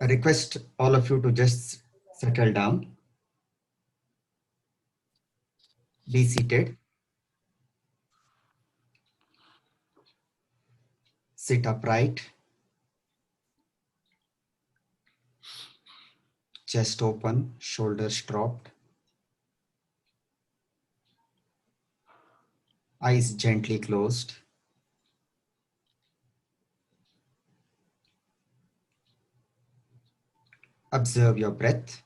I request all of you to just settle down, be seated, sit upright, chest open, shoulders dropped, eyes gently closed. Observe your breath.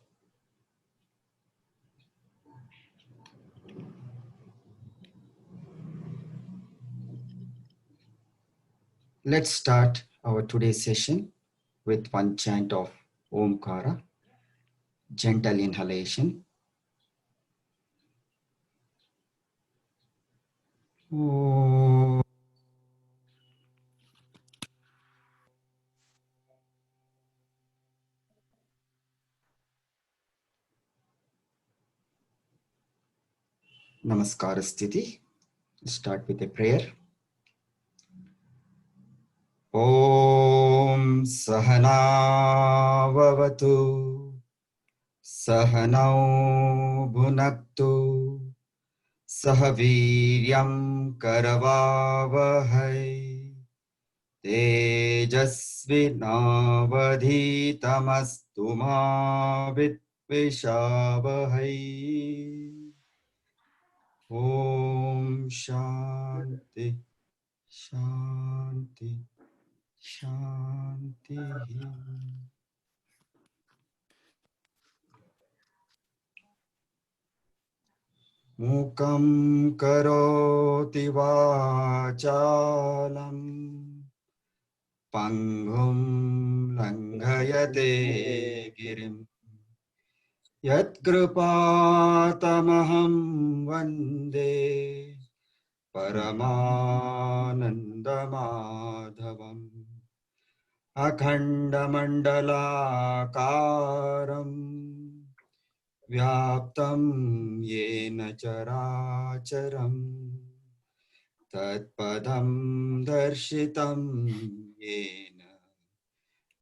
Let's start our today's session with one chant of Omkara, gentle inhalation. Om. Namaskara Sthiti. Start with a prayer. Om Sahana Vavatu Sahanau Bhunaktu Sahaviryam Karavavahai Tejasvinavadhitamastu ma Vidvishavahai. Om Shanti Shanti Shanti. Mukam karoti vachalam Pangum langhayate girim Yat kripatamaham vande Paramanandamadhavam Akhandamandalakaram Vyaptam yena characharam Tatpadam darshitam yena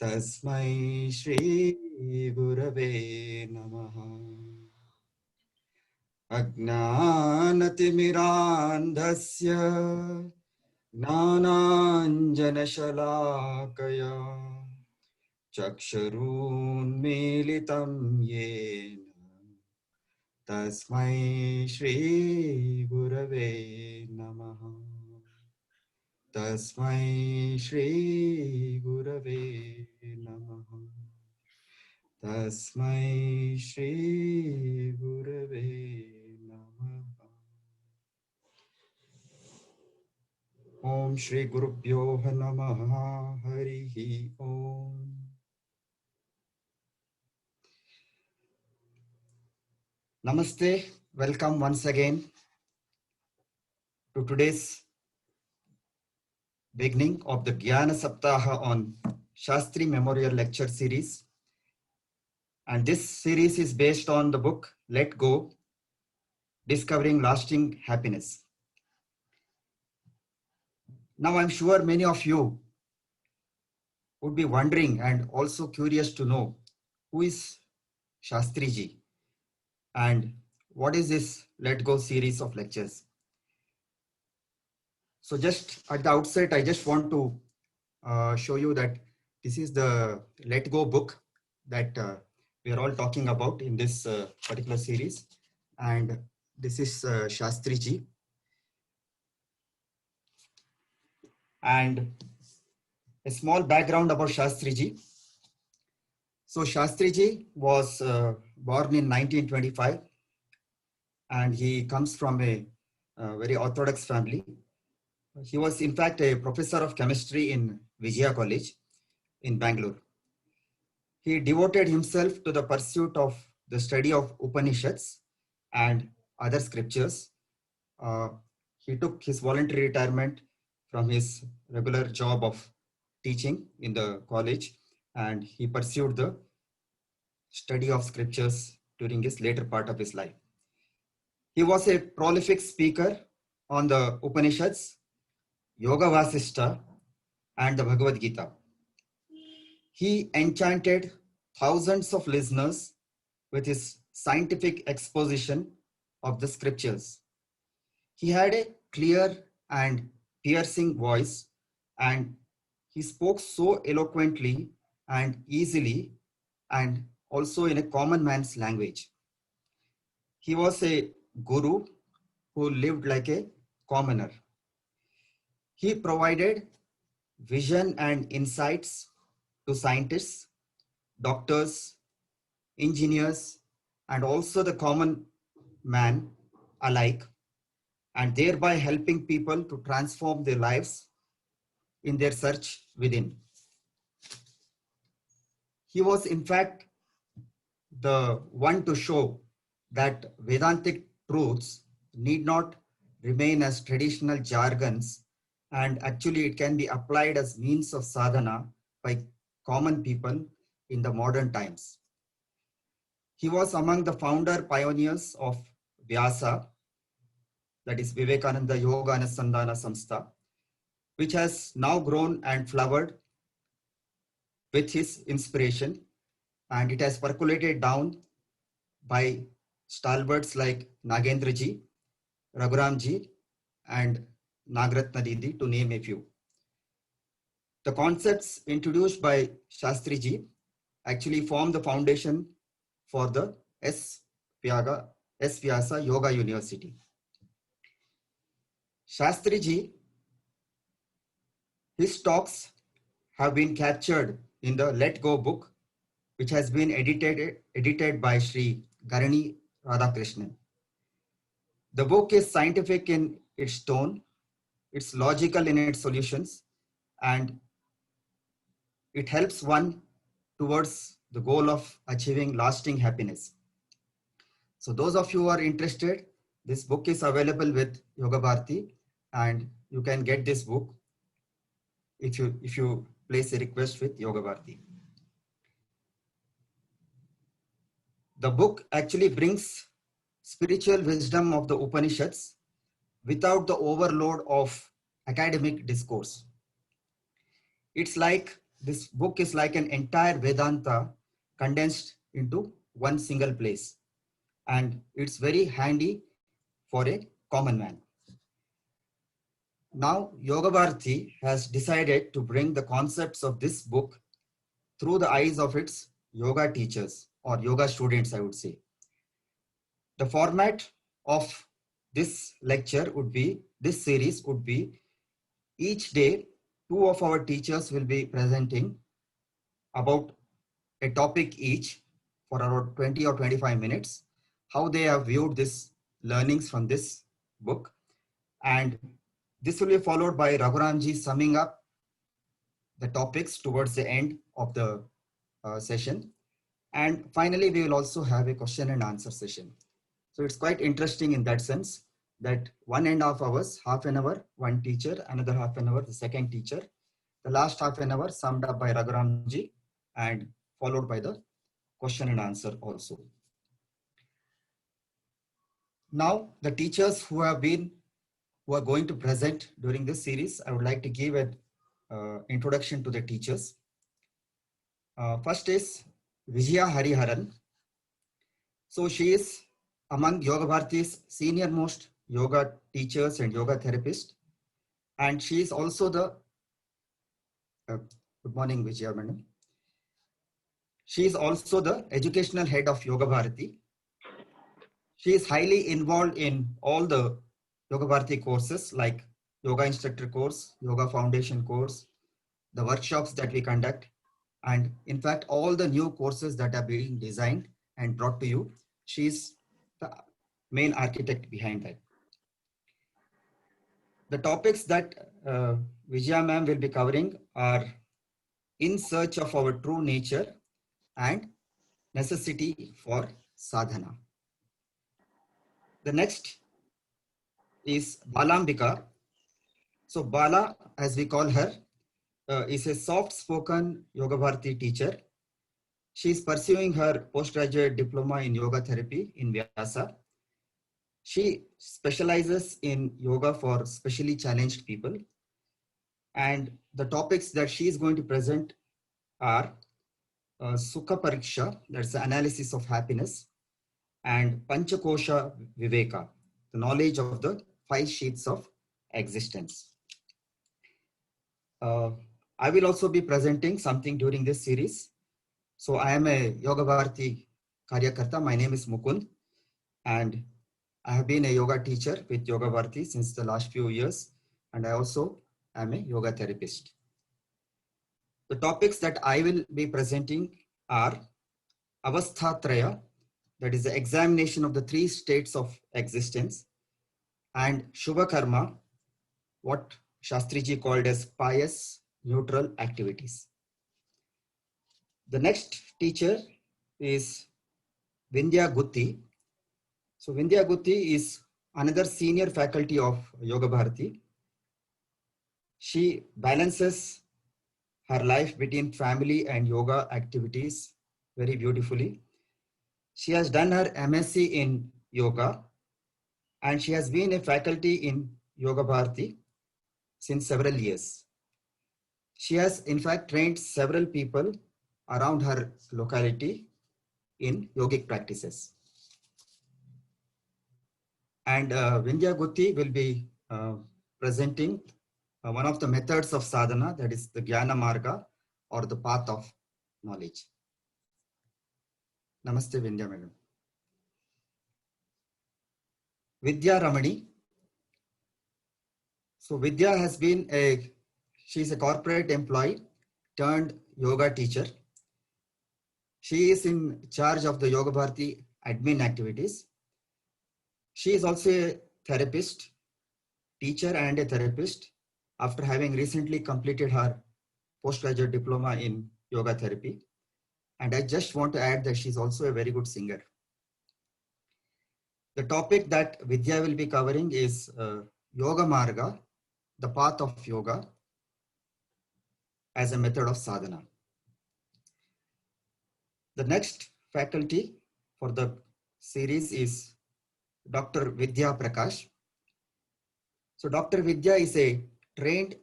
Tasmai Shri Gurave Namaha. Ajnanatimirandhasya Gnananjanashalakaya Chakshurunmilitam yena Tasmai Shri Gurave Namaha. Tasmai Shri Gurave Namaha. Tasmai Shri Gurave Namaha. Om Shri Gurubhyo Namaha Harihi Om. Namaste. Welcome once again to today's beginning of the Jnana Saptaha on Shastri Memorial Lecture Series. And this series is based on the book Let Go, Discovering Lasting Happiness. Now, I'm sure many of you would be wondering and also curious to know who is Shastriji and what is this Let Go series of lectures. So just at the outset, I just want to show you that this is the Let Go book that we are all talking about in this particular series. And this is Shastriji. And a small background about Shastriji. So Shastriji was born in 1925 and he comes from a very orthodox family. He was in fact a professor of chemistry in Vijaya College in Bangalore. He devoted himself to the pursuit of the study of Upanishads and other scriptures. He took his voluntary retirement from his regular job of teaching in the college and he pursued the study of scriptures during his later part of his life. He was a prolific speaker on the Upanishads, Yoga Vasishta, and the Bhagavad Gita. He enchanted thousands of listeners with his scientific exposition of the scriptures. He had a clear and piercing voice, and he spoke so eloquently and easily, and also in a common man's language. He was a guru who lived like a commoner. He provided vision and insights to scientists, doctors, engineers, and also the common man alike, and thereby helping people to transform their lives in their search within. He was, in fact, the one to show that Vedantic truths need not remain as traditional jargons, and actually it can be applied as means of sadhana by common people in the modern times. He was among the founder pioneers of Vyasa, that is Vivekananda Yoga Anusandhana Samstha, which has now grown and flowered with his inspiration, and it has percolated down by stalwarts like Nagendra ji, Raghuram ji, and Nagratna Didi, to name a few. The concepts introduced by Shastri ji actually form the foundation for the S. Vyasa Yoga University. Shastri ji, his talks have been captured in the Let Go book, which has been edited by Sri Garani Radhakrishnan. The book is scientific in its tone, it's logical in its solutions, and it helps one towards the goal of achieving lasting happiness. So those of you who are interested, this book is available with Yoga Bharati, and you can get this book if you place a request with Yoga Bharati. The book actually brings spiritual wisdom of the Upanishads without the overload of academic discourse. It's like this book is like an entire Vedanta condensed into one single place, and it's very handy for a common man. Now, Yoga Bharati has decided to bring the concepts of this book through the eyes of its yoga teachers or yoga students, I would say. The format of this lecture would be, this series would be, each day, two of our teachers will be presenting about a topic each for around 20 or 25 minutes, how they have viewed this learnings from this book. And this will be followed by Raghuramji summing up the topics towards the end of the session. And finally, we will also have a question and answer session. So it's quite interesting in that sense that 1.5 hours, half an hour, one teacher, another half an hour, the second teacher. The last half an hour summed up by Raghuramji and followed by the question and answer also. Now, the teachers who are going to present during this series, I would like to give an introduction to the teachers. First is Vijaya Hariharan. So she is among Yoga Bharati's senior most yoga teachers and yoga therapists. And she is also the, good morning Vijaya Madam. She is also the educational head of Yoga Bharati. She is highly involved in all the Yoga Bharati courses like Yoga Instructor course, Yoga Foundation course, the workshops that we conduct, and in fact, all the new courses that are being designed and brought to you. She is the main architect behind that. The topics that Vijaya ma'am will be covering are in search of our true nature and necessity for sadhana. The next is Balambika. So Bala, as we call her, is a soft-spoken Yoga Bharati teacher. She is pursuing her postgraduate diploma in yoga therapy in Vyasa. She specializes in yoga for specially challenged people. And the topics that she is going to present are Sukha Pariksha, that's the analysis of happiness, and Panchakosha Viveka, the knowledge of the 5 sheets of existence. I will also be presenting something during this series. So I am a Yoga Bharati Karyakarta. My name is Mukund, and I have been a yoga teacher with Yoga Bharati since the last few years, and I also am a yoga therapist. The topics that I will be presenting are Avasthatraya, that is the examination of the 3 states of existence, and Shubha Karma, what Shastriji called as pious neutral activities. The next teacher is Vindhya Gutti. So Vindhya Gutti is another senior faculty of Yoga Bharati. She balances her life between family and yoga activities very beautifully. She has done her MSc in yoga, and she has been a faculty in Yoga Bharati since several years. She has in fact trained several people around her locality in yogic practices. And Vindhya Gutti will be presenting one of the methods of sadhana, that is the Jnana Marga, or the path of knowledge. Namaste, Vindhya Madam. Vidya Ramani. So Vidya has been she's a corporate employee turned yoga teacher. She is in charge of the Yoga Bharati admin activities. She is also a therapist, teacher and a therapist, after having recently completed her postgraduate diploma in yoga therapy. And I just want to add that she's also a very good singer. The topic that Vidya will be covering is Yoga Marga, the path of yoga as a method of sadhana. The next faculty for the series is Dr. Vidya Prakash. So Dr. Vidya is a trained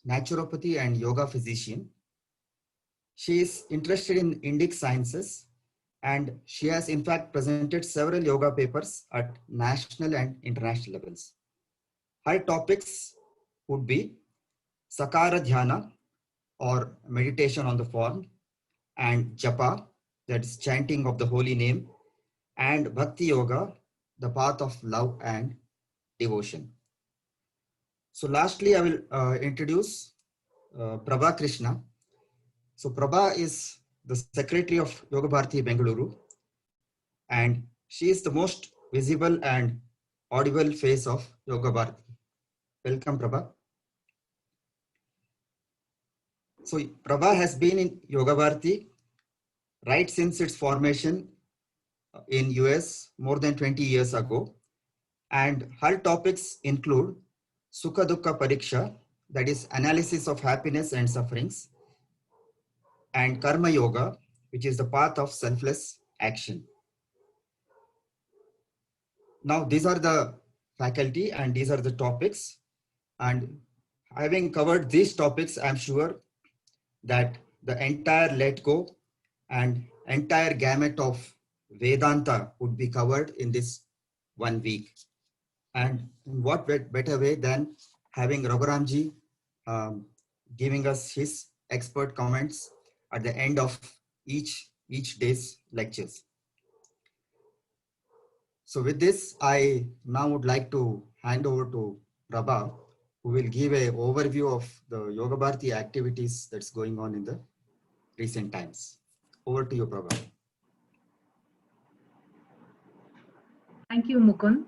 naturopathy and yoga physician. She is interested in Indic sciences, and she has in fact presented several yoga papers at national and international levels. Her topics would be Sakara Dhyana, or meditation on the form, and Japa, that is chanting of the holy name, and Bhakti Yoga, the path of love and devotion. So lastly, I will introduce Prabha Krishna. So Prabha is the secretary of Yoga Bharati Bengaluru, and she is the most visible and audible face of Yoga Bharati. Welcome, Prabha. So Prabha has been in Yoga Bharati right since its formation in US more than 20 years ago. And her topics include Sukha Dukkha Pariksha, that is analysis of happiness and sufferings, and Karma Yoga, which is the path of selfless action. Now, these are the faculty and these are the topics. And having covered these topics, I'm sure that the entire Let Go and entire gamut of Vedanta would be covered in this 1 week. And in what better way than having Raghuramji giving us his expert comments at the end of each day's lectures. So with this, I now would like to hand over to Prabha, who will give an overview of the Yoga Bharati activities that's going on in the recent times. Over to you, Prabha. Thank you, Mukund.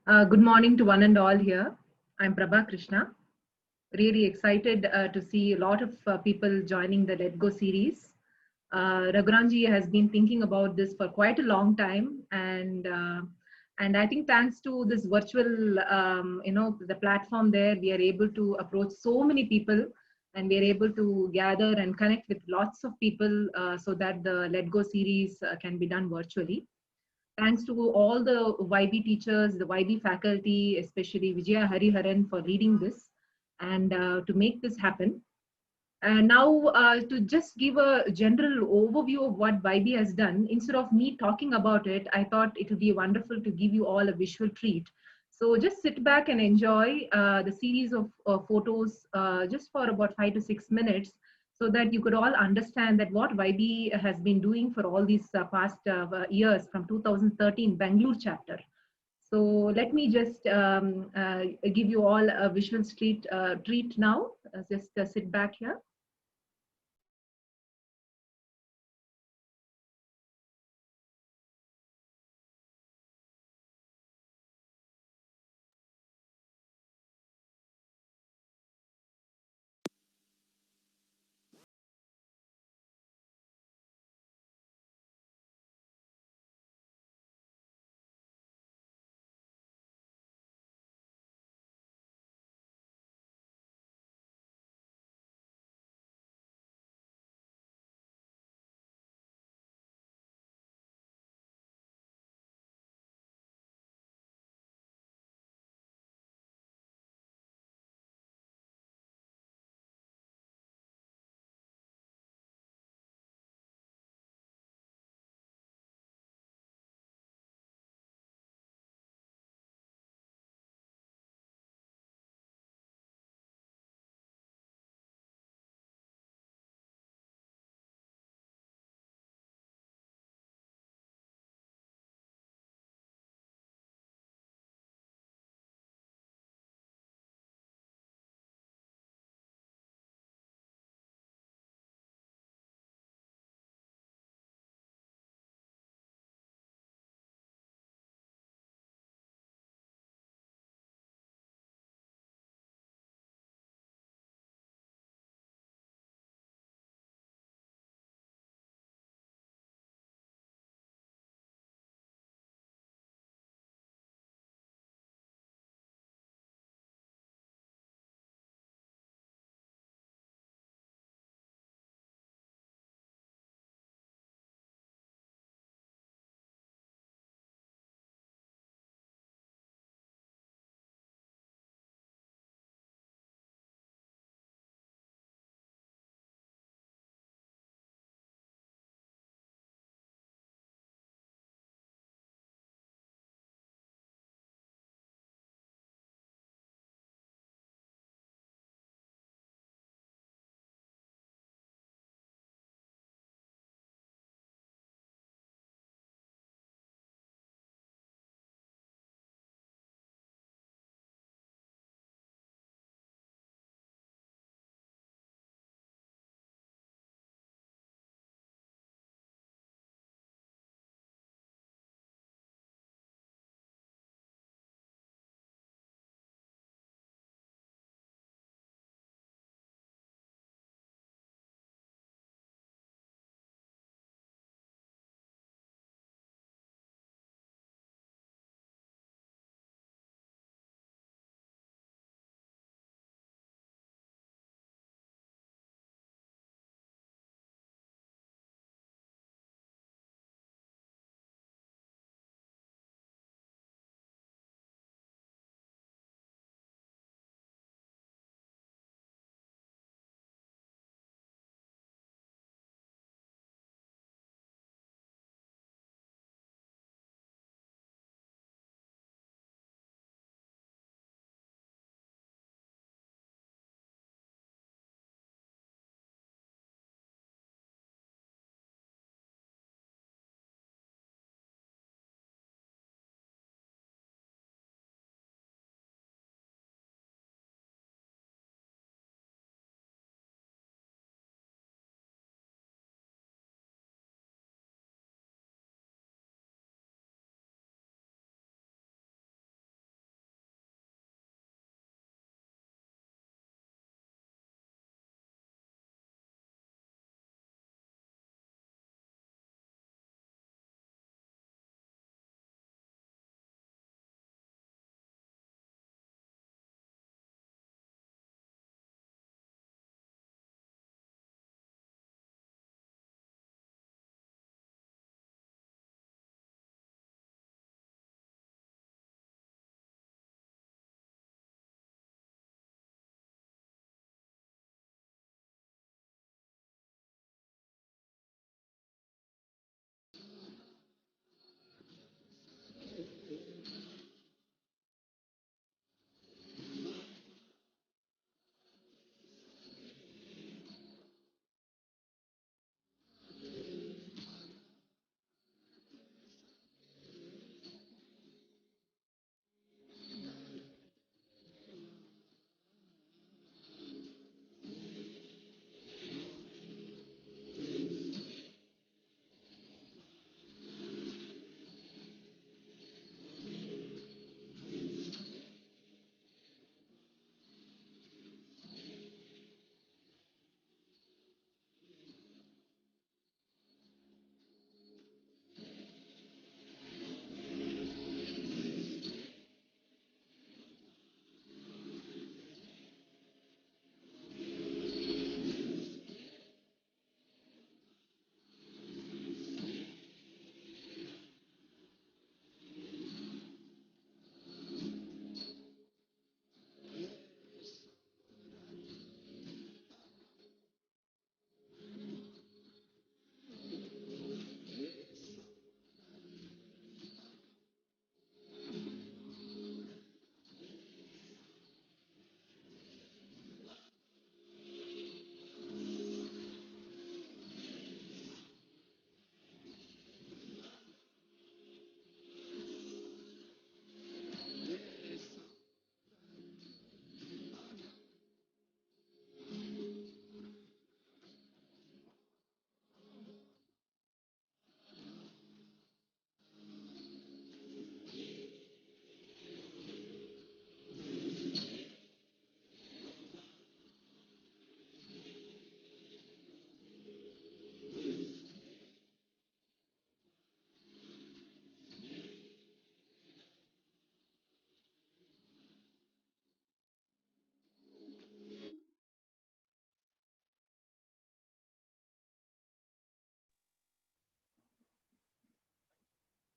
Good morning to one and all here. I'm Prabha Krishna. Really excited to see a lot of people joining the Let Go series. Raghuramji has been thinking about this for quite a long time, and I think thanks to this virtual, the platform there, we are able to approach so many people, and we are able to gather and connect with lots of people so that the Let Go series can be done virtually. Thanks to all the YB teachers, the YB faculty, especially Vijaya Hariharan, for leading this and to make this happen. Now, to just give a general overview of what YB has done, instead of me talking about it, I thought it would be wonderful to give you all a visual treat. So just sit back and enjoy the series of photos just for about 5 to 6 minutes, so that you could all understand that what YB has been doing for all these past years from 2013 Bangalore chapter. So let me just give you all a visual treat now. Just sit back here.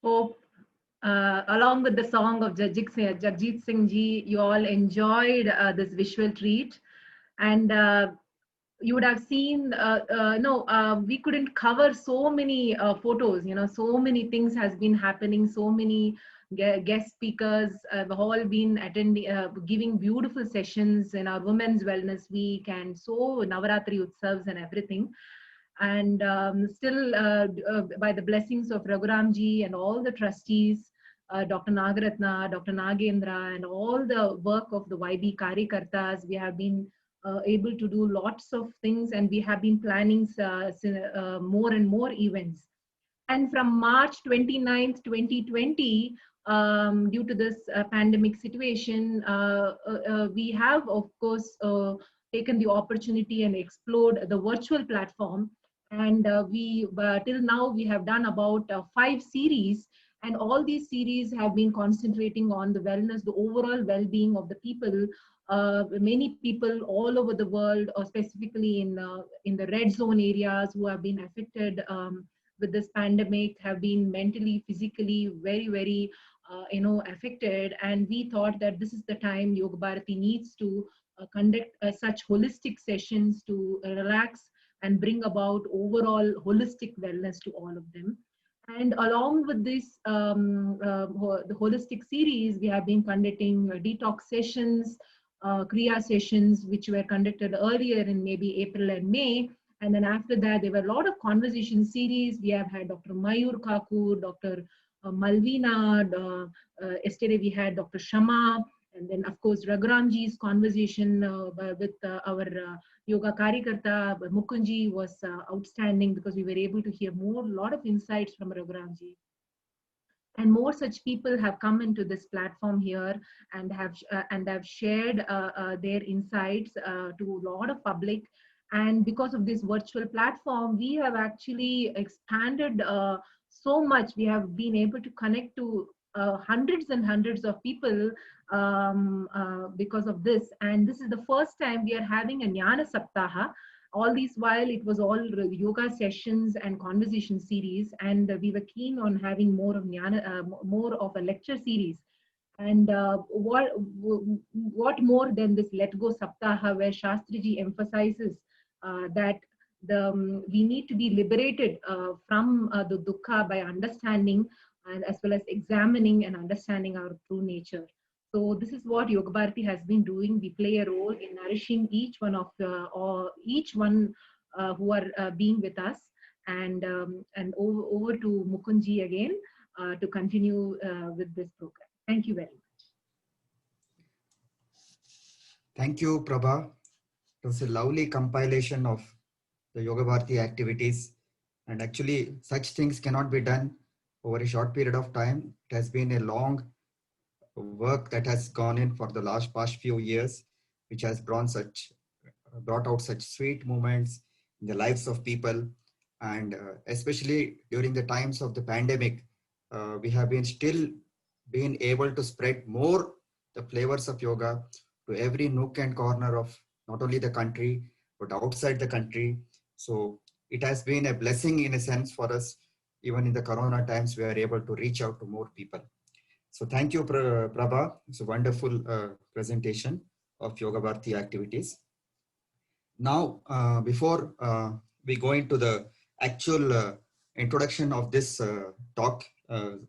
Hope, along with the song of Jagjit Singh Ji, you all enjoyed this visual treat. And you would have seen, no, we couldn't cover so many photos, so many things has been happening, so many guest speakers have all been attending, giving beautiful sessions in our Women's Wellness Week and so Navaratri Utsavs and everything. And still, by the blessings of Raghuramji and all the trustees, Dr. Nagaratna, Dr. Nagendra, and all the work of the YB Karikartas, we have been able to do lots of things, and we have been planning more and more events. And from March 29th, 2020, due to this pandemic situation, we have, of course, taken the opportunity and explored the virtual platform. And till now, we have done about 5 series. And all these series have been concentrating on the wellness, the overall well-being of the people. Many people all over the world, or specifically in the red zone areas who have been affected with this pandemic, have been mentally, physically very affected. And we thought that this is the time Yoga Bharati needs to conduct such holistic sessions to relax and bring about overall holistic wellness to all of them. And along with this, the holistic series, we have been conducting detox sessions, Kriya sessions, which were conducted earlier in maybe April and May. And then after that, there were a lot of conversation series. We have had Dr. Mayur Kakur, Dr. Malvina. Yesterday we had Dr. Shama. And then, of course, Raghuramji's conversation with our Yoga Karikarta, Mukunji, was outstanding because we were able to hear a lot of insights from Raghuramji. And more such people have come into this platform here and have shared their insights to a lot of public. And because of this virtual platform, we have actually expanded so much. We have been able to connect to hundreds and hundreds of people because of this. And this is the first time we are having a Jnana Saptaha. All these while, it was all yoga sessions and conversation series, and we were keen on having more of more of a lecture series. And what more than this Let Go Saptaha, where Shastriji emphasizes that we need to be liberated from the dukkha by understanding and as well as examining and understanding our true nature. So this is what Yoga Bharati has been doing. We play a role in nourishing each one who are being with us. And over to Mukunji again to continue with this program. Thank you very much. Thank you, Prabha. It was a lovely compilation of the Yoga Bharati activities. And actually, such things cannot be done over a short period of time. It has been a long work that has gone in for the past few years, which has brought out such sweet moments in the lives of people. And especially during the times of the pandemic, we have still been able to spread more the flavors of yoga to every nook and corner of not only the country, but outside the country. So it has been a blessing in a sense for us. Even in the Corona times, we are able to reach out to more people. So thank you, Prabha. It's a wonderful presentation of Yoga Bharati activities. Now, before we go into the actual introduction of this talk,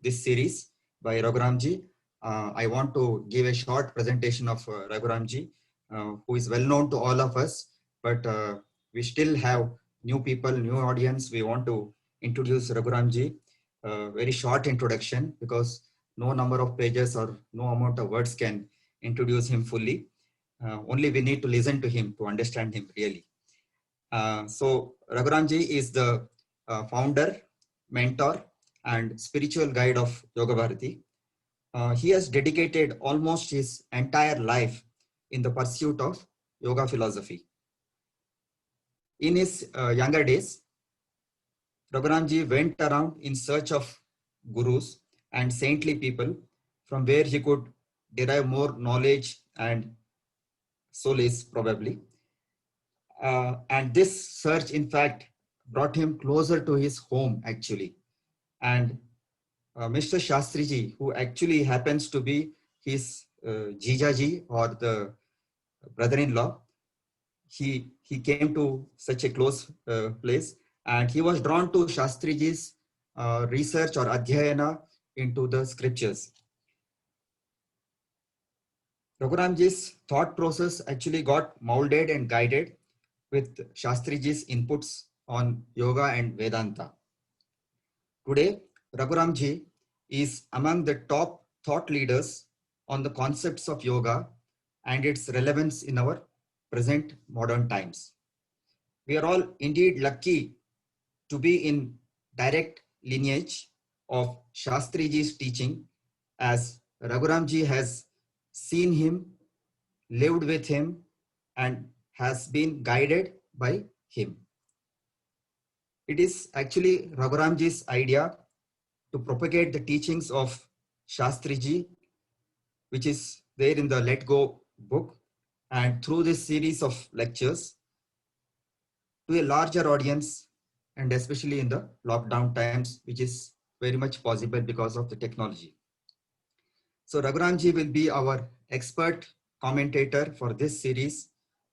this series by Raghuramji, I want to give a short presentation of Raghuramji, who is well known to all of us, but we still have new people, new audience. We want to introduce Raghuramji. Very short introduction, because no number of pages or no amount of words can introduce him fully. Only we need to listen to him to understand him really. So Raghuramji is the founder, mentor, and spiritual guide of Yoga Bharati. He has dedicated almost his entire life in the pursuit of yoga philosophy. In his younger days, Raghuramji went around in search of gurus and saintly people from where he could derive more knowledge and solace probably. And this search, in fact, brought him closer to his home actually. And Mr. Shastriji, who actually happens to be his Jijaji or the brother-in-law, he came to such a close place, and he was drawn to Shastriji's research or adhyayana into the scriptures. Raghuramji's thought process actually got molded and guided with Shastriji's inputs on yoga and Vedanta. Today, Raghuramji is among the top thought leaders on the concepts of yoga and its relevance in our present modern times. We are all indeed lucky to be in direct lineage of Shastriji's teaching, as Raghuramji has seen him, lived with him, and has been guided by him. It is actually Raghuramji's idea to propagate the teachings of Shastriji, which is there in the Let Go book, and through this series of lectures to a larger audience, and especially in the lockdown times, which is very much possible because of the technology. So Raghuramji will be our expert commentator for this series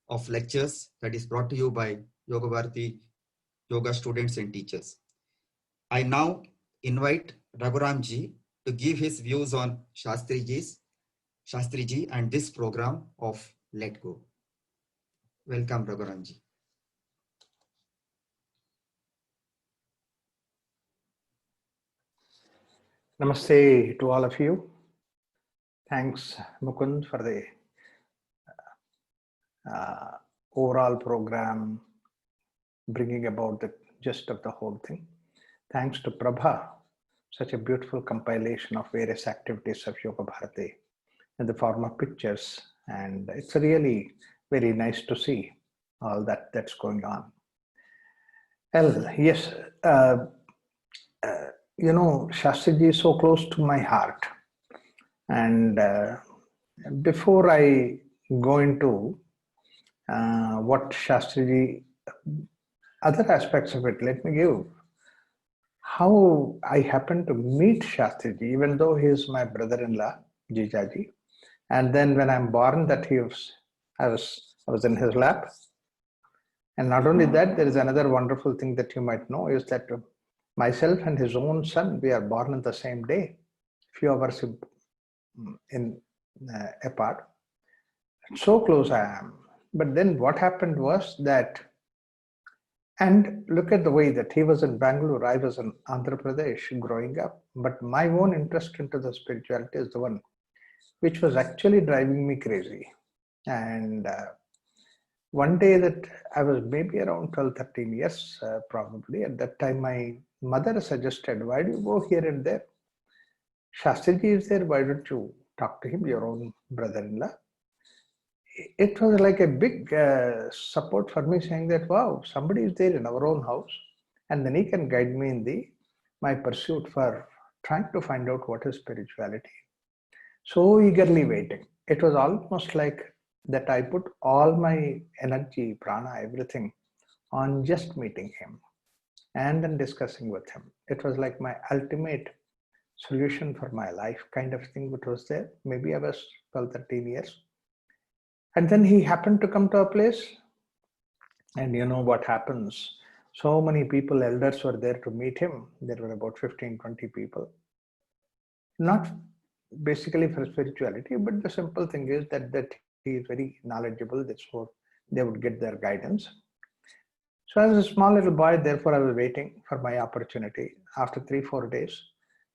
of lectures that is brought to you by Yoga Bharati yoga students and teachers. I now invite Raghuramji to give his views on Shastriji and this program of Let Go. Welcome, Raghuramji. Namaste to all of you. Thanks, Mukund, for the overall program, bringing about the gist of the whole thing. Thanks to Prabha, such a beautiful compilation of various activities of Yoga Bharati in the form of pictures. And it's really very nice to see all that's going on. Well, yes, you know, Shastriji is so close to my heart. And before I go into what Shastriji, other aspects of it, let me give how I happened to meet Shastriji, even though he is my brother-in-law, Jijaji. And then when I'm born, that I was in his lap. And not only that, there is another wonderful thing that you might know is that myself and his own son, we are born on the same day, few hours apart. So close I am. But then what happened was that, and look at the way that he was in Bangalore, I was in Andhra Pradesh growing up. But my own interest into the spirituality is the one which was actually driving me crazy. And one day that I was maybe around 12, 13 years, probably. At that time, my mother suggested, why do you go here and there? Shastriji is there, why don't you talk to him, your own brother-in-law? It was like a big support for me, saying that, wow, somebody is there in our own house, and then he can guide me in my pursuit for trying to find out what is spirituality. So eagerly waiting. It was almost like that I put all my energy, prana, everything on just meeting him and then discussing with him. It was like my ultimate solution for my life kind of thing, which was there. Maybe I was 12, 13 years. And then he happened to come to a place, and you know what happens. So many people, elders were there to meet him. There were about 15, 20 people. Not basically for spirituality, but the simple thing is that he is very knowledgeable. That's what they would get their guidance. So I was a small little boy, therefore I was waiting for my opportunity. After 3-4 days,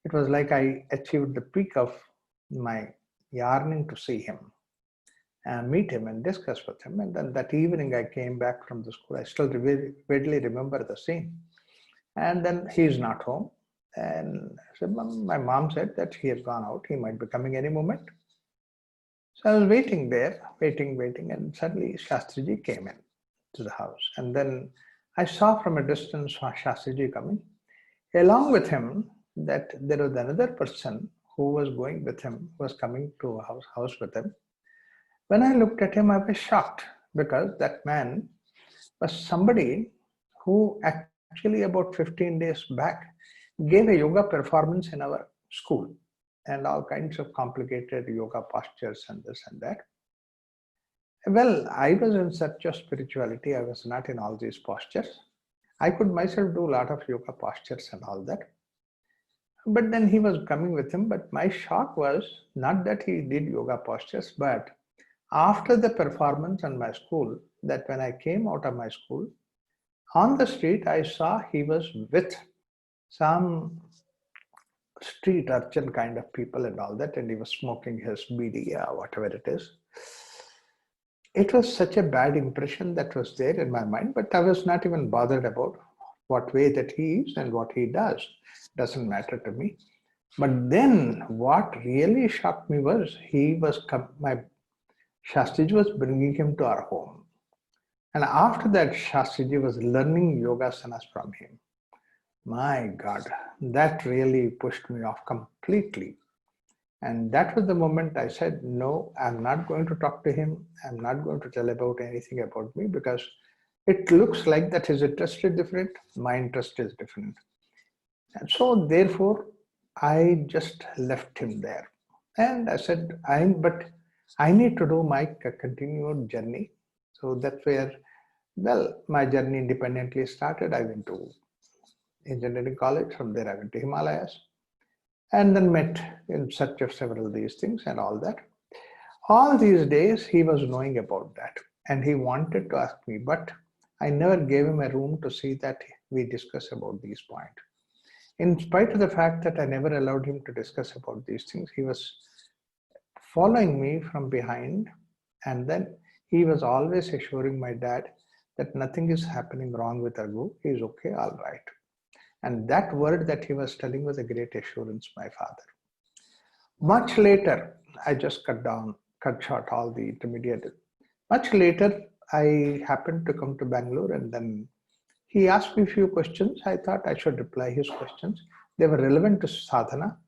it was like I achieved the peak of my yearning to see him and meet him and discuss with him. And then that evening I came back from the school. I still vividly remember the scene. And then he is not home. And so my mom said that he has gone out. He might be coming any moment. So I was waiting there, waiting, and suddenly Shastriji came in to the house. And then I saw from a distance Shastriji coming. Along with him, that there was another person who was going with him, was coming to a house with him. When I looked at him, I was shocked, because that man was somebody who actually about 15 days back gave a yoga performance in our school and all kinds of complicated yoga postures and this and that. Well, I was in search of spirituality. I was not in all these postures. I could myself do a lot of yoga postures and all that. But then he was coming with him. But my shock was not that he did yoga postures, but after the performance in my school, that when I came out of my school, on the street, I saw he was with some street urchin kind of people and all that, and he was smoking his bidi or whatever it is. It was such a bad impression that was there in my mind, but I was not even bothered about what way that he is and what he does. Doesn't matter to me. But then what really shocked me was my Shastriji was bringing him to our home. And after that, Shastriji was learning yogasanas from him. My God, that really pushed me off completely. And that was the moment I said, no, I'm not going to talk to him. I'm not going to tell about anything about me, because it looks like that his interest is different. My interest is different. And so therefore, I just left him there. And I said, but I need to do my continued journey. So that's where, well, my journey independently started. I went to engineering college. From there, I went to Himalayas. And then met in search of several of these things and all that. All these days, he was knowing about that. And he wanted to ask me, but I never gave him a room to see that we discuss about these points. In spite of the fact that I never allowed him to discuss about these things, he was following me from behind. And then he was always assuring my dad that nothing is happening wrong with Raghu. He's okay, all right. And that word that he was telling was a great assurance, my father. Much later, I just cut short all the intermediate. Much later, I happened to come to Bangalore, and then he asked me a few questions. I thought I should reply his questions. They were relevant to sadhana.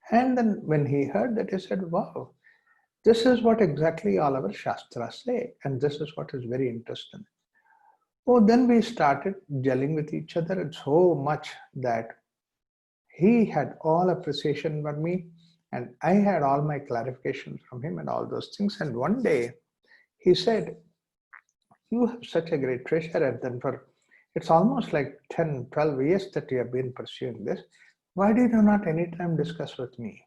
And then when he heard that, he said, wow, this is what exactly all our Shastras say. And this is what is very interesting. Oh, then we started gelling with each other, and so much that he had all appreciation for me, and I had all my clarifications from him and all those things. And one day he said, you have such a great treasure, and then it's almost like 10, 12 years that you have been pursuing this. Why did you not anytime discuss with me?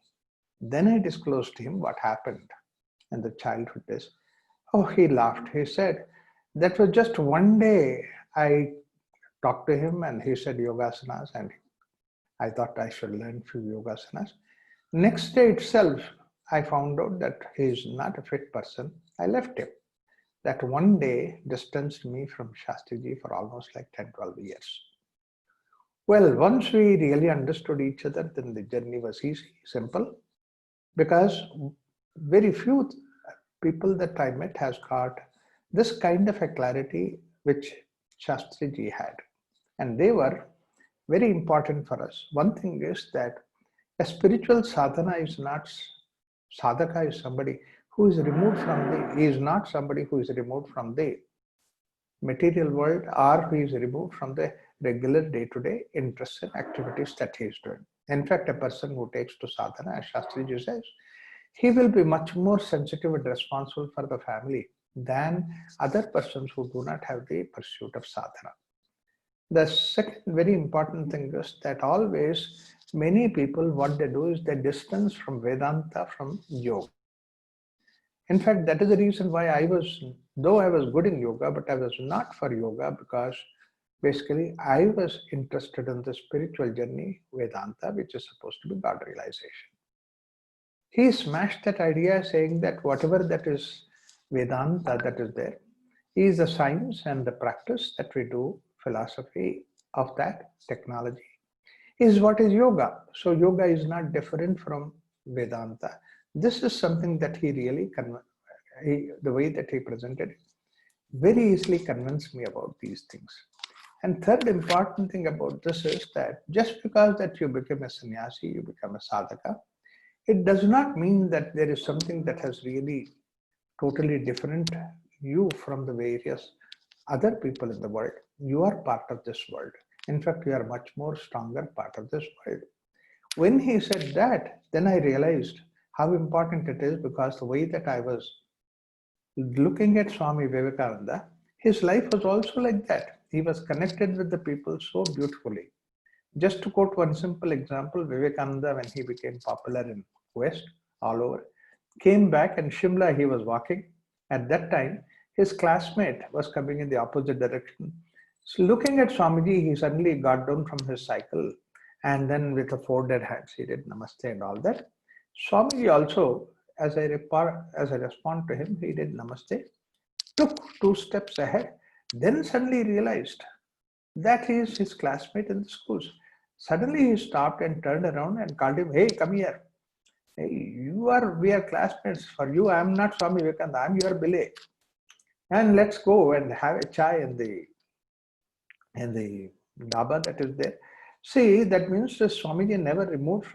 Then I disclosed to him what happened in the childhood days. Oh, he laughed. He said, that was just one day I talked to him and he said yogasanas, and I thought I should learn few yogasanas. Next day itself, I found out that he is not a fit person. I left him. That one day distanced me from Shastriji for almost like 10, 12 years. Well, once we really understood each other, then the journey was easy, simple, because very few people that I met has got this kind of a clarity which Shastriji had. And they were very important for us. One thing is that a spiritual sadhana is not, sadhaka is somebody who is removed from he is not somebody who is removed from the material world, or who is removed from the regular day-to-day interests and activities that he is doing. In fact, a person who takes to sadhana, as Shastriji says, he will be much more sensitive and responsible for the family than other persons who do not have the pursuit of sadhana. The second very important thing is that always many people, what they do is they distance from Vedanta from yoga. In fact, that is the reason why though I was good in yoga, but I was not for yoga, because basically I was interested in the spiritual journey, Vedanta, which is supposed to be God realization. He smashed that idea, saying that whatever that is Vedanta that is there is the science and the practice that we do, philosophy of that technology, is what is yoga. So yoga is not different from Vedanta. This is something that he really, the way that he presented it, very easily convinced me about these things. And third important thing about this is that just because that you become a sannyasi, you become a sadhaka, it does not mean that there is something that has really totally different you from the various other people in the world. You are part of this world. In fact, you are much more stronger part of this world. When he said that, then I realized how important it is, because the way that I was looking at Swami Vivekananda, his life was also like that. He was connected with the people so beautifully. Just to quote one simple example, Vivekananda, when he became popular in West, all over, came back, and Shimla he was walking. At that time, his classmate was coming in the opposite direction. So looking at Swamiji, he suddenly got down from his cycle, and then with a folded hands, he did namaste and all that. Swamiji also, as I respond to him, he did namaste, took 2 steps ahead, then suddenly realized that he is his classmate in the schools. Suddenly he stopped and turned around and called him, "Hey, come here. Hey, we are classmates. For you, I am not Swami Vivekananda, I am your Bile. And let's go and have a chai in the dhaba that is there." See, that means that Swamiji never removed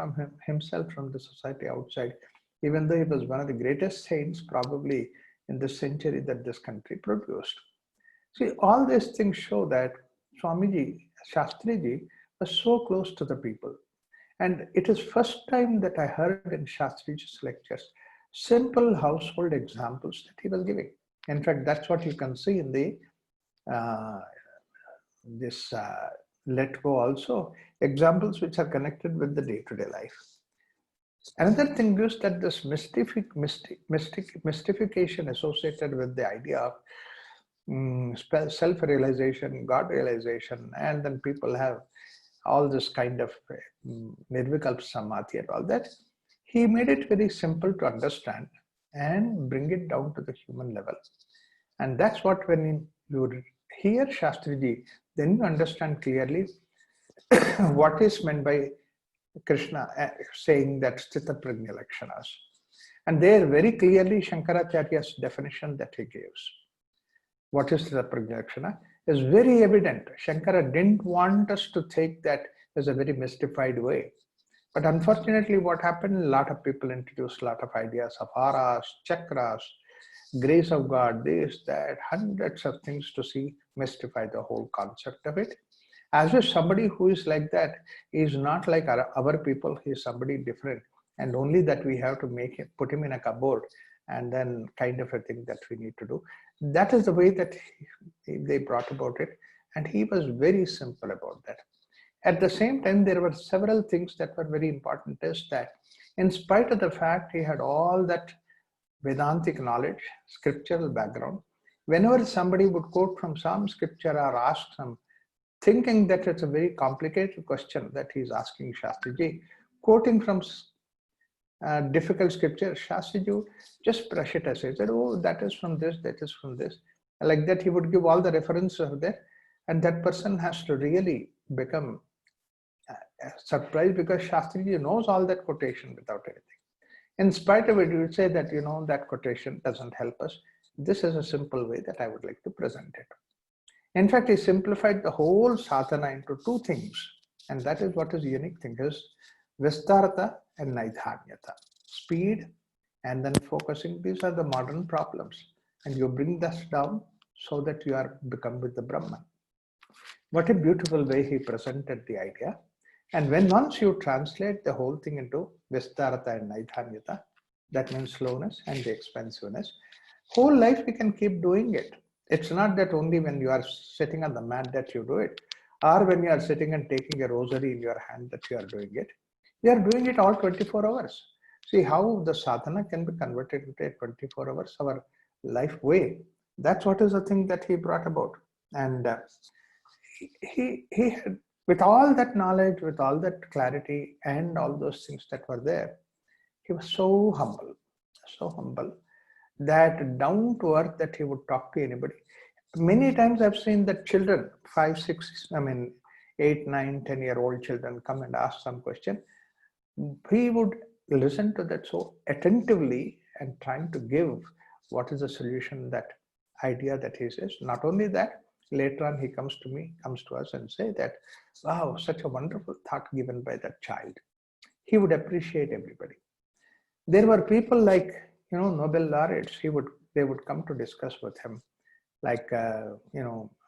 himself from the society outside, even though he was one of the greatest saints probably in the century that this country produced. See, all these things show that Swamiji, Shastriji, was so close to the people. And it is first time that I heard in Shastriji's lectures simple household examples that he was giving. In fact, that's what you can see in the this let go also, examples which are connected with the day-to-day life. Another thing is that this mystification associated with the idea of self-realization, God realization, and then people have all this kind of nirvikalpa samadhi and all that. He made it very simple to understand and bring it down to the human level. And that's what, when you hear Shastriji, then you understand clearly what is meant by Krishna saying that Sthita Prajna Lakshanas. And there very clearly Shankaracharya's definition that he gives. What is Sthita Prajna Lakshana is very evident. Shankara didn't want us to take that as a very mystified way. But unfortunately, what happened, a lot of people introduced a lot of ideas of auras, chakras, grace of God, this, that, hundreds of things to see, mystify the whole concept of it. As if somebody who is like that is not like our people, he is somebody different. And only that we have to make him, put him in a cupboard, and then kind of a thing that we need to do. That is the way that they brought about it. And he was very simple about that. At the same time, there were several things that were very important, is that in spite of the fact he had all that Vedantic knowledge, scriptural background, whenever somebody would quote from some scripture or ask some, thinking that it's a very complicated question that he's asking Shastriji, quoting from difficult scripture, Shastriji just brush it aside. He said, "Oh, that is from this, that is from this." Like that, he would give all the references of that, and that person has to really become surprised, because Shastriji knows all that quotation without anything. In spite of it, you would say that, that quotation doesn't help us. This is a simple way that I would like to present it. In fact, he simplified the whole sadhana into 2 things. And that is what is the unique thing is Vistarata and Naidhanyata. Speed and then focusing. These are the modern problems. And you bring this down so that you are become with the Brahman. What a beautiful way he presented the idea. And when once you translate the whole thing into Vistarata and Naidhanyata, that means slowness and the expansiveness, whole life we can keep doing it. It's not that only when you are sitting on the mat that you do it, or when you are sitting and taking a rosary in your hand that you are doing it. You are doing it all 24 hours. See how the sadhana can be converted into a 24 hours, our life way. That's what is the thing that he brought about. And he had, with all that knowledge, with all that clarity and all those things that were there, he was so humble that down to earth that he would talk to anybody. Many times I've seen that children, 5, 6, 8, 9, 10-year-old children come and ask some question. He would listen to that so attentively and trying to give what is the solution, that idea that he says. Not only that, later on he comes to us and say that, wow, such a wonderful thought given by that child. He would appreciate everybody. There were people like, Nobel laureates, they would come to discuss with him. Like,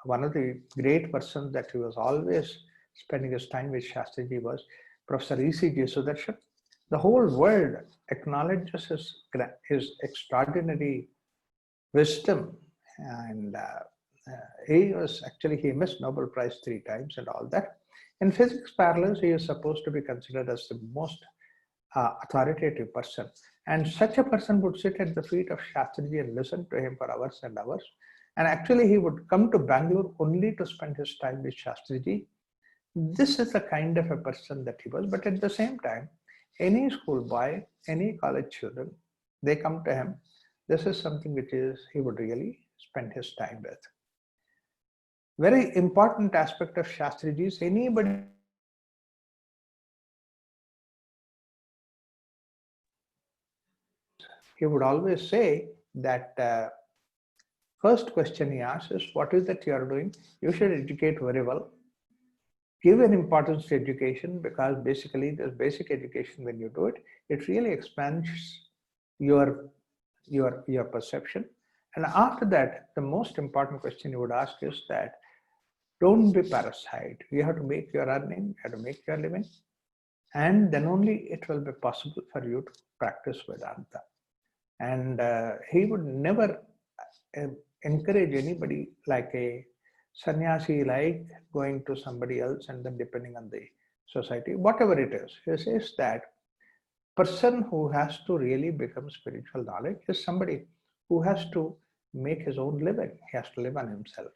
one of the great persons that he was always spending his time with Shastriji was Professor E.C.G. Sudarshan. The whole world acknowledges his extraordinary wisdom, and he missed Nobel Prize 3 times and all that. In physics parlance, he is supposed to be considered as the most authoritative person, and such a person would sit at the feet of Shastriji and listen to him for hours and hours. And actually, he would come to Bangalore only to spend his time with Shastriji. This is the kind of a person that he was. But at the same time, any schoolboy, any college children, they come to him. This is something which he would really spend his time with. Very important aspect of Shastriji is anybody he would always say that first question he asks is, what is that you are doing? You should educate very well. Give an importance to education, because basically this basic education, when you do it, it really expands your perception. And after that, the most important question you would ask is that don't be parasite. You have to make your earning, you have to make your living, and then only it will be possible for you to practice Vedanta. And he would never encourage anybody like a sannyasi, like going to somebody else and then depending on the society, whatever it is. He says that person who has to really become spiritual knowledge is somebody who has to make his own living. He has to live on himself.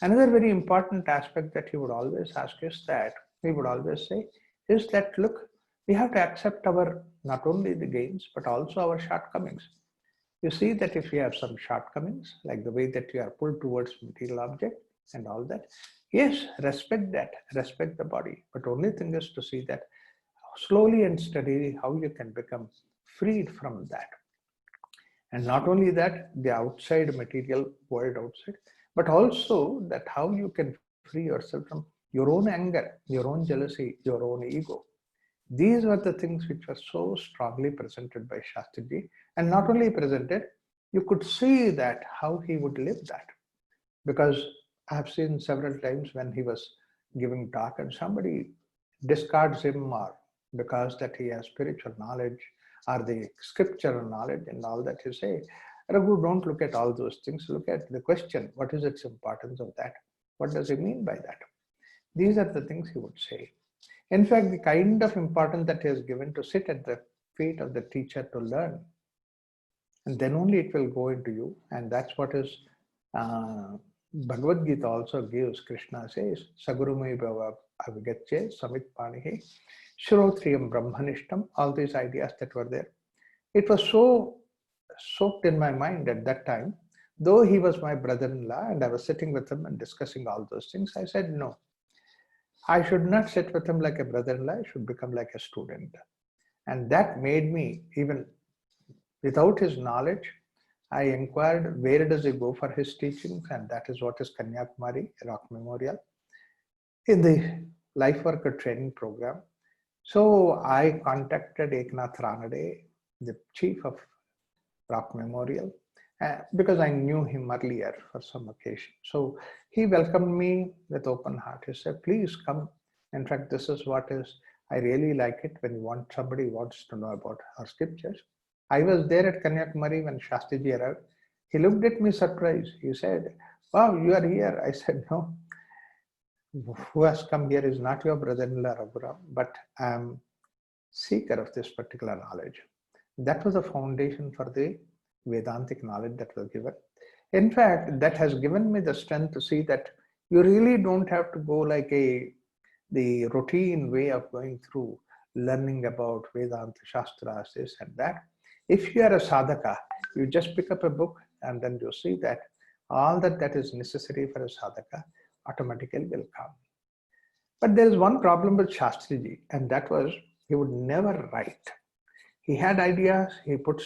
Another very important aspect that he would always ask is that, he would always say, is that, look, we have to accept our, not only the gains, but also our shortcomings. You see that if you have some shortcomings, like the way that you are pulled towards material object and all that, yes, respect that, respect the body. But only thing is to see that slowly and steadily how you can become freed from that. And not only that, the outside material world outside, but also that how you can free yourself from your own anger, your own jealousy, your own ego. These were the things which were so strongly presented by Shastriji, and not only presented, you could see that how he would live that. Because I have seen several times when he was giving talk and somebody discards him, or because that he has spiritual knowledge or the scriptural knowledge and all that, you say, Raghu, don't look at all those things. Look at the question. What is its importance of that? What does he mean by that? These are the things he would say. In fact, the kind of importance that he has given to sit at the feet of the teacher to learn, and then only it will go into you. And that's what is Bhagavad Gita also gives. Krishna says, Sagurumai Bhava Avigatche Samit Panihi Shrotriyam Brahmanishtam, all these ideas that were there. It was so soaked in my mind at that time. Though he was my brother-in-law and I was sitting with him and discussing all those things, I said, no, I should not sit with him like a brother-in-law, I should become like a student. And that made me, even without his knowledge, I inquired where does he go for his teachings, and that is what is Kanyakumari Rock Memorial in the Life Worker Training Program. So I contacted Eknath Ranade, the chief of Rock Memorial, because I knew him earlier for some occasion. So he welcomed me with open heart. He said, please come. In fact, this is what is, I really like it when somebody wants to know about our scriptures. I was there at Kanyakumari when Shastriji arrived. He looked at me surprised. He said, wow, you are here. I said, no, who has come here is not your brother-in-law, Raghuram, but I am seeker of this particular knowledge. That was the foundation for the Vedantic knowledge that was given. In fact, that has given me the strength to see that you really don't have to go like the routine way of going through learning about Vedanta, Shastras, this and that. If you are a sadhaka, you just pick up a book and then you see that all that is necessary for a sadhaka automatically will come. But there is one problem with Shastriji, and that was he would never write. He had ideas, he puts,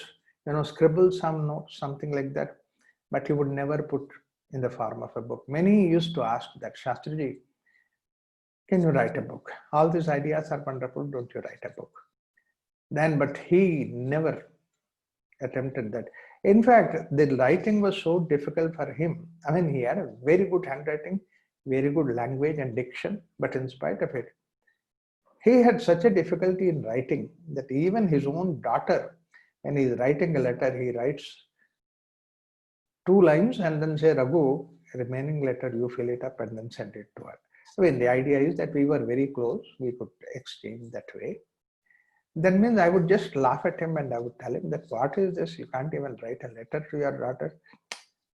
scribble some notes, something like that, but he would never put in the form of a book. Many used to ask that, Shastriji, can you write a book? All these ideas are wonderful, don't you write a book? But he never attempted that. In fact, the writing was so difficult for him. I mean, he had a very good handwriting, very good language and diction, but in spite of it, he had such a difficulty in writing that even his own daughter, when he's writing a letter, he writes 2 lines and then say, Raghu, remaining letter, you fill it up and then send it to her. I mean, the idea is that we were very close. We could exchange that way. That means I would just laugh at him and I would tell him that, what is this? You can't even write a letter to your daughter.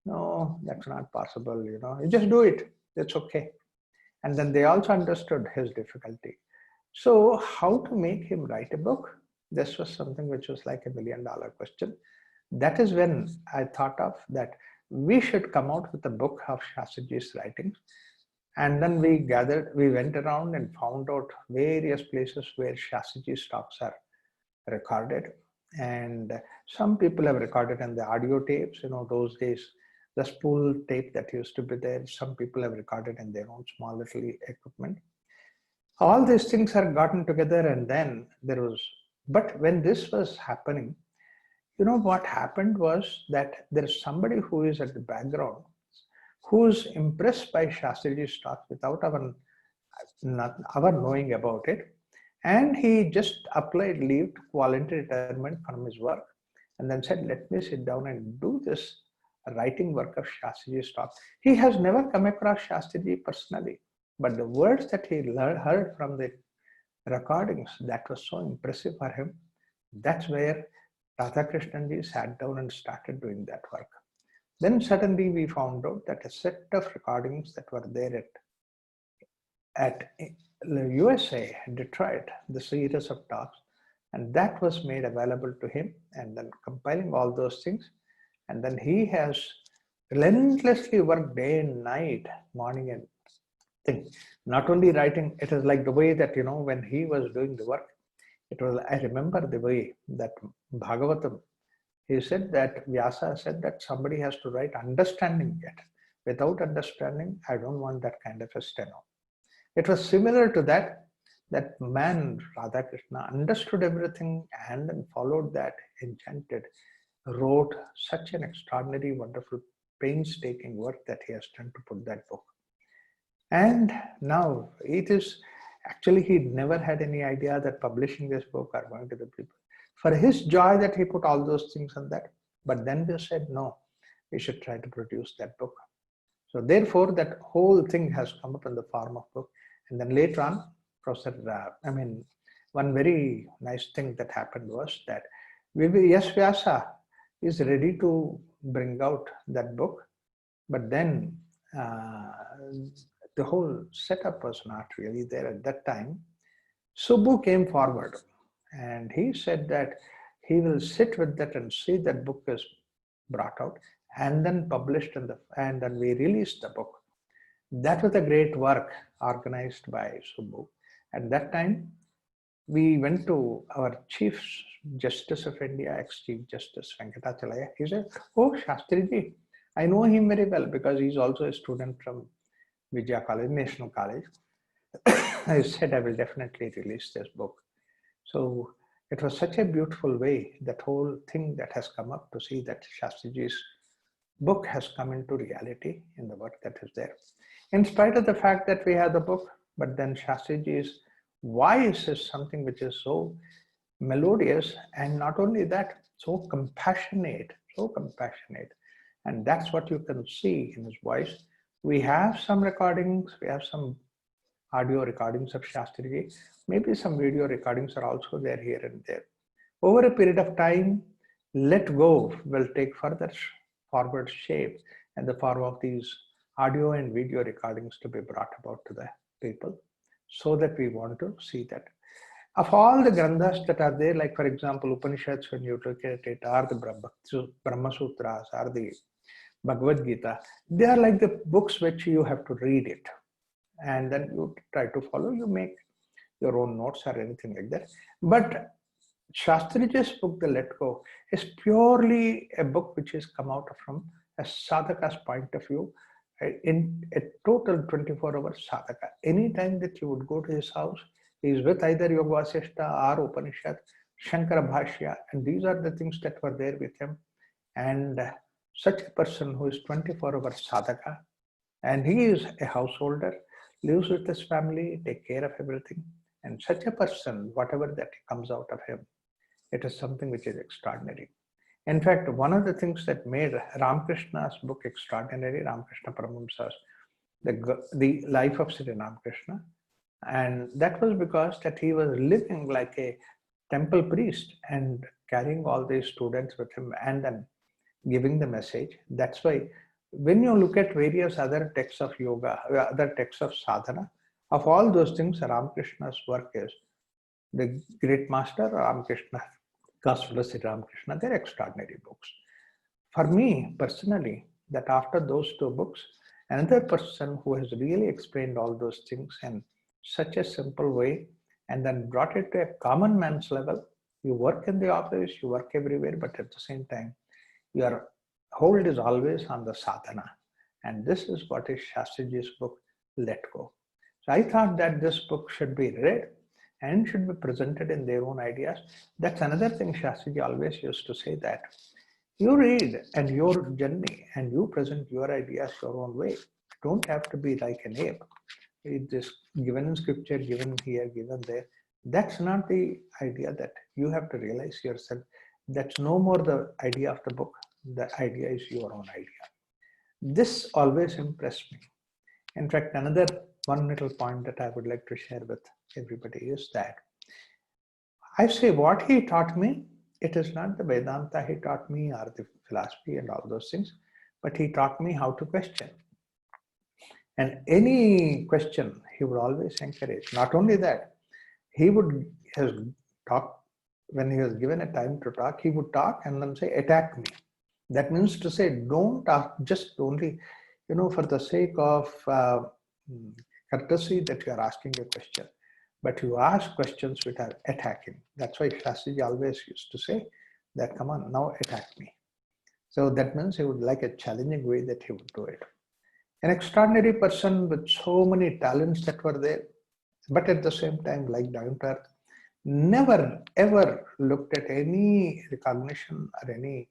No, that's not possible. You just do it. It's okay. And then they also understood his difficulty. So how to make him write a book? This was something which was like $1 million question. That is when I thought of that we should come out with a book of Shastriji's writings. And then we went around and found out various places where Shastriji's talks are recorded. And some people have recorded in the audio tapes, those days, the spool tape that used to be there. Some people have recorded in their own small little equipment. All these things are gotten together, and then but when this was happening, what happened was that there is somebody who is at the background who's impressed by Shastriji's talk without our knowing about it. And he just applied leave to voluntary retirement from his work and then said, let me sit down and do this writing work of Shastriji's talk. He has never come across Shastriji personally, but the words that he heard from the recordings, that was so impressive for him. That's where Radhakrishnanji sat down and started doing that work. Then suddenly we found out that a set of recordings that were there at the USA, Detroit, the series of talks, and that was made available to him, and then compiling all those things. And then he has relentlessly worked day and night, morning and thing. Not only writing, it is like the way that, when he was doing the work, I remember the way that Bhagavatam, he said that Vyasa said that somebody has to write understanding it. Without understanding, I don't want that kind of a steno. It was similar to that man, Radhakrishna, understood everything and then followed that, enchanted, wrote such an extraordinary, wonderful, painstaking work that he has done to put that book. And now it is, actually he never had any idea that publishing this book are going to the people. For his joy that he put all those things on that. But then they said, no, we should try to produce that book. So therefore, that whole thing has come up in the form of book. And then later on, one very nice thing that happened was that Yash Vyasa is ready to bring out that book. But then the whole setup was not really there at that time. Subbu came forward and he said that he will sit with that and see that book is brought out and then published and then we released the book. That was a great work organized by Subbu. At that time, we went to our Chief Justice of India, ex-Chief Justice Venkatachalaya. He said, oh, Shastriji, I know him very well because he's also a student from Vijaya College, National College. I said, I will definitely release this book. So it was such a beautiful way, that whole thing that has come up to see that Shastriji's book has come into reality in the work that is there. In spite of the fact that we have the book, but then Shastriji's voice is something which is so melodious, and not only that, so compassionate. And that's what you can see in his voice. We have some recordings, we have some audio recordings of Shastriji. Maybe some video recordings are also there here and there. Over a period of time, Let Go will take further forward shape in the form of these audio and video recordings to be brought about to the people, so that we want to see that. Of all the Granthas that are there, like for example, Upanishads, when you look at it, or the Brahma Sutras, or the Bhagavad Gita, they are like the books which you have to read it. And then you try to follow, you make your own notes or anything like that. But Shastriji's book, The Let Go, is purely a book which has come out from a sadhaka's point of view, in a total 24-hour sadhaka. Anytime that you would go to his house, he is with either Yoga Vasishta or Upanishad, Shankara Bhashya, and these are the things that were there with him. And such a person who is 24-hour sadhaka, and he is a householder, lives with his family, take care of everything. And such a person, whatever that comes out of him, it is something which is extraordinary. In fact, one of the things that made Ramakrishna's book extraordinary, Ramakrishna Paramahamsa's, the life of Sri Ramakrishna, and that was because that he was living like a temple priest and carrying all these students with him and then giving the message. That's why when you look at various other texts of yoga, other texts of sadhana, of all those things, Ramakrishna's work is the great master Ramakrishna, Gospel of Sri Ramakrishna. They're extraordinary books. For me personally, that after those two books, another person who has really explained all those things in such a simple way and then brought it to a common man's level. You work in the office, you work everywhere, but at the same time, your hold is always on the sadhana. And this is what is Shastriji's book, Let Go. So I thought that this book should be read and should be presented in their own ideas. That's another thing Shastriji always used to say, that you read and your journey and you present your ideas your own way. You don't have to be like an ape. It is given in scripture, given here, given there. That's not the idea. That you have to realize yourself. That's no more the idea of the book. The idea is your own idea. This always impressed me. In fact, another one little point that I would like to share with everybody is that I say what he taught me, it is not the Vedanta he taught me or the philosophy and all those things, but he taught me how to question. And any question he would always encourage. Not only that, he would talk, when he was given a time to talk, he would talk and then say, attack me. That means to say, don't ask just only, for the sake of courtesy that you are asking a question, but you ask questions which are attacking. That's why Shastriji always used to say that, come on, now attack me. So that means he would like a challenging way that he would do it. An extraordinary person with so many talents that were there, but at the same time, like down to earth, never ever looked at any recognition or any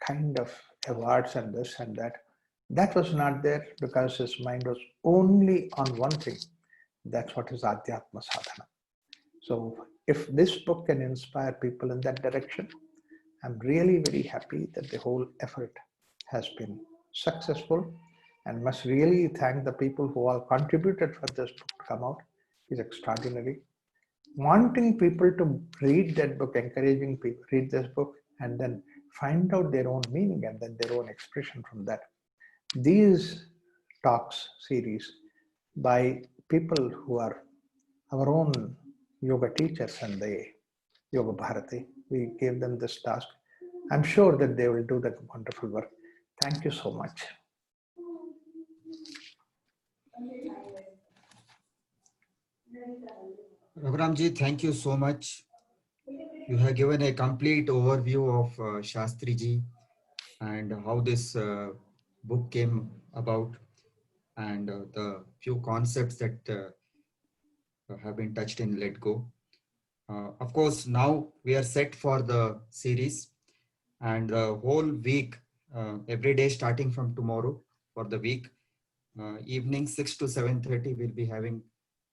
kind of awards and this and that. That was not there because his mind was only on one thing. That's what is Adhyatma Sadhana. So if this book can inspire people in that direction, I'm really very happy that the whole effort has been successful, and must really thank the people who all contributed for this book to come out. Is extraordinary. Wanting people to read that book, encouraging people to read this book and then find out their own meaning and then their own expression from that. These talks series by people who are our own yoga teachers and the Yoga Bharati, we gave them this task. I'm sure that they will do that wonderful work. Thank you so much. Raghuramji, thank you so much. You have given a complete overview of Shastriji and how this book came about, and the few concepts that have been touched in Let Go. Of course, now we are set for the series, and the whole week, every day starting from tomorrow for the week, evening 6 to 7:30, we'll be having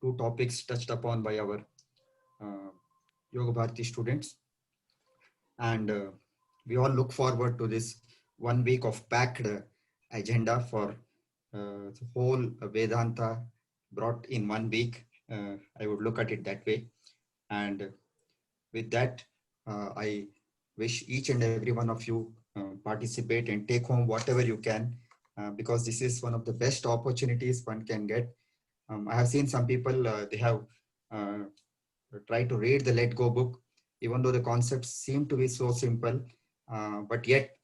2 topics touched upon by our Yoga Bharati students. And we all look forward to this 1 week of packed agenda for the whole Vedanta brought in 1 week. I would look at it that way. And with that, I wish each and every one of you participate and take home whatever you can, because this is one of the best opportunities one can get. I have seen some people, they have tried to read the Let Go book, even though the concepts seem to be so simple, but yet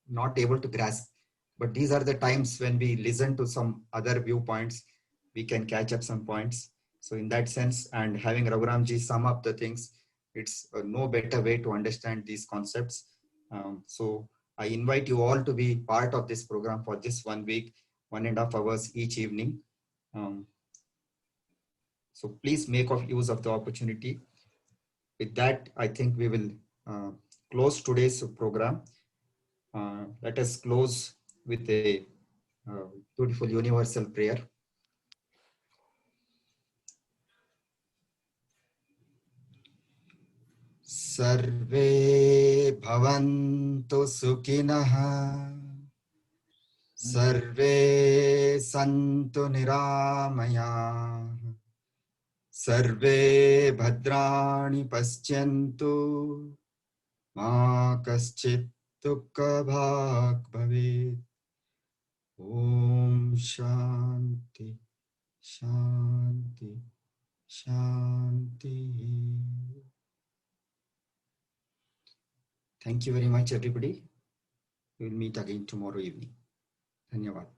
not able to grasp. But these are the times when we listen to some other viewpoints, we can catch up some points. So in that sense, and having Raghuramji sum up the things, it's no better way to understand these concepts. So I invite you all to be part of this program for this 1 week, 1.5 hours each evening. So please make use of the opportunity. With that, I think we will close today's program. Let us close with a beautiful universal prayer. सर्वे भवन्तु सुखिनः सर्वे सन्तु निरामयाः सर्वे भद्राणि पश्यन्तु मा कश्चित् दुःखभाग् भवेत्। ॐ शान्ति शान्ति शान्ति। Thank you very much, everybody. We will meet again tomorrow evening. धन्यवाद।